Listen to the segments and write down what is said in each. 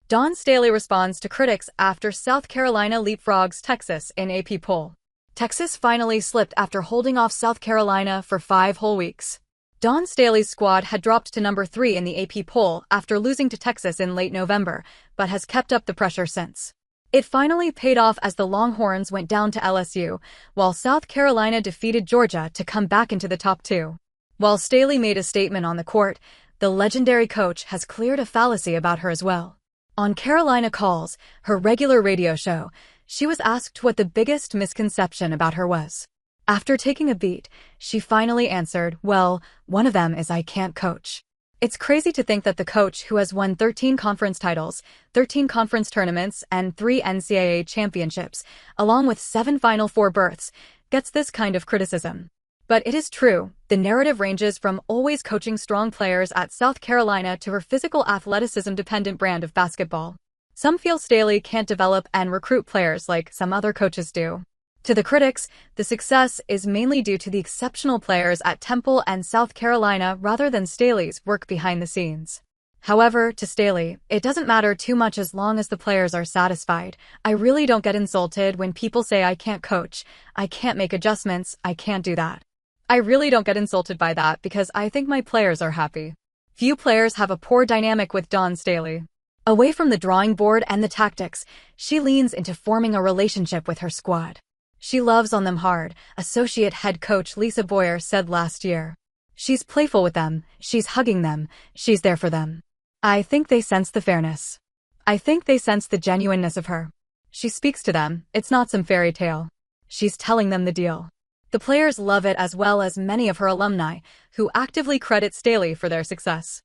Dawn Staley responds to critics after South Carolina leapfrogs Texas in AP poll. Texas finally slipped after holding off South Carolina for 5 whole weeks. Dawn Staley's squad had dropped to number 3 in the AP poll after losing to Texas in late November, but has kept up the pressure since. It finally paid off as the Longhorns went down to LSU, while South Carolina defeated Georgia to come back into the top 2. While Staley made a statement on the court, the legendary coach has cleared a fallacy about her as well. On Carolina Calls, her regular radio show, she was asked what the biggest misconception about her was. After taking a beat, she finally answered, "Well, one of them is I can't coach." It's crazy to think that the coach who has won 13 conference titles, 13 conference tournaments, and 3 NCAA championships, along with 7 Final Four berths, gets this kind of criticism. But it is true, the narrative ranges from always coaching strong players at South Carolina to her physical athleticism-dependent brand of basketball. Some feel Staley can't develop and recruit players like some other coaches do. To the critics, the success is mainly due to the exceptional players at Temple and South Carolina rather than Staley's work behind the scenes. However, to Staley, it doesn't matter too much as long as the players are satisfied. "I really don't get insulted when people say I can't coach, I can't make adjustments, I can't do that. I really don't get insulted by that because I think my players are happy." Few players have a poor dynamic with Dawn Staley. Away from the drawing board and the tactics, she leans into forming a relationship with her squad. She loves on them hard, associate head coach Lisa Boyer said last year. She's playful with them, she's hugging them, she's there for them. I think they sense the fairness. I think they sense the genuineness of her. She speaks to them, it's not some fairy tale. She's telling them the deal. The players love it as well as many of her alumni, who actively credit Staley for their success.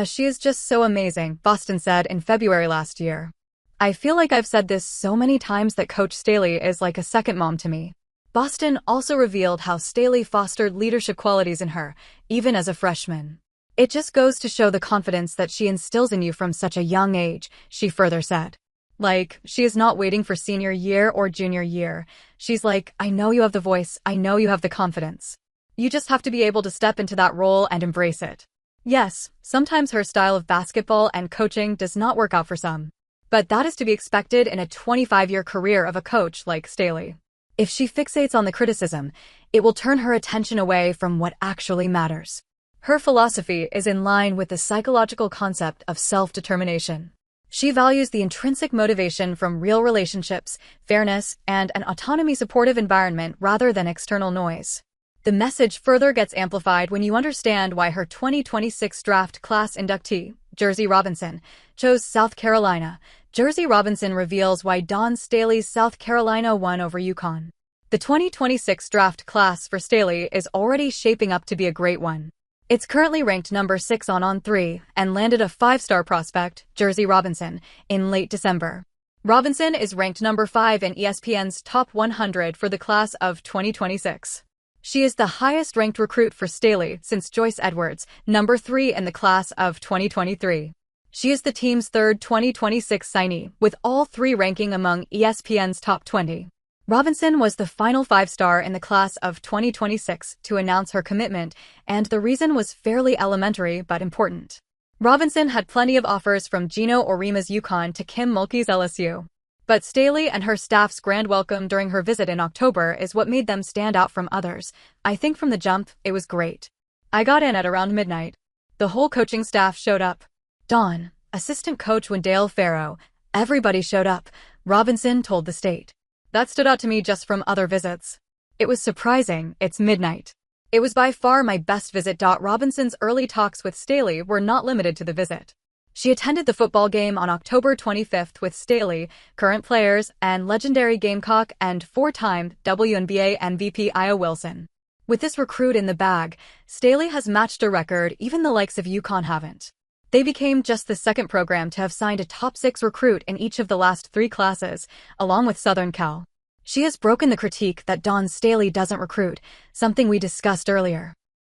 She is just so amazing, Boston said in February last year. "I feel like I've said this so many times that Coach Staley is like a second mom to me." Boston also revealed how Staley fostered leadership qualities in her, even as a freshman. "It just goes to show the confidence that she instills in you from such a young age," she further said. Like, she is not waiting for senior year or junior year. She's like, "I know you have the voice, I know you have the confidence. You just have to be able to step into that role and embrace it." Yes, sometimes her style of basketball and coaching does not work out for some. But that is to be expected in a 25-year career of a coach like Staley. If she fixates on the criticism, it will turn her attention away from what actually matters. Her philosophy is in line with the psychological concept of self-determination. She values the intrinsic motivation from real relationships, fairness, and an autonomy-supportive environment rather than external noise. The message further gets amplified when you understand why her 2026 draft class inductee, Jersey Robinson, chose South Carolina. Jersey Robinson reveals why Dawn Staley's South Carolina won over UConn. The 2026 draft class for Staley is already shaping up to be a great one. It's currently ranked number 6 on On3 and landed a 5-star prospect, Jersey Robinson, in late December. Robinson is ranked number 5 in ESPN's Top 100 for the class of 2026. She is the highest-ranked recruit for Staley since Joyce Edwards, number 3 in the class of 2023. She is the team's third 2026 signee, with all 3 ranking among ESPN's top 20. Robinson was the final 5-star in the class of 2026 to announce her commitment, and the reason was fairly elementary but important. Robinson had plenty of offers from Gino Orima's UConn to Kim Mulkey's LSU. But Staley and her staff's grand welcome during her visit in October is what made them stand out from others. "I think from the jump, it was great. I got in at around midnight. The whole coaching staff showed up. Dawn, assistant coach Wendell Farrow, everybody showed up," Robinson told the State. "That stood out to me just from other visits. It was surprising, it's midnight. It was by far my best visit." Robinson's early talks with Staley were not limited to the visit. She attended the football game on October 25th with Staley, current players, and legendary Gamecock and 4-time WNBA MVP Aya Wilson. With this recruit in the bag, Staley has matched a record even the likes of UConn haven't. They became just the second program to have signed a top 6 recruit in each of the last 3 classes, along with Southern Cal. She has broken the critique that Dawn Staley doesn't recruit, something we discussed earlier.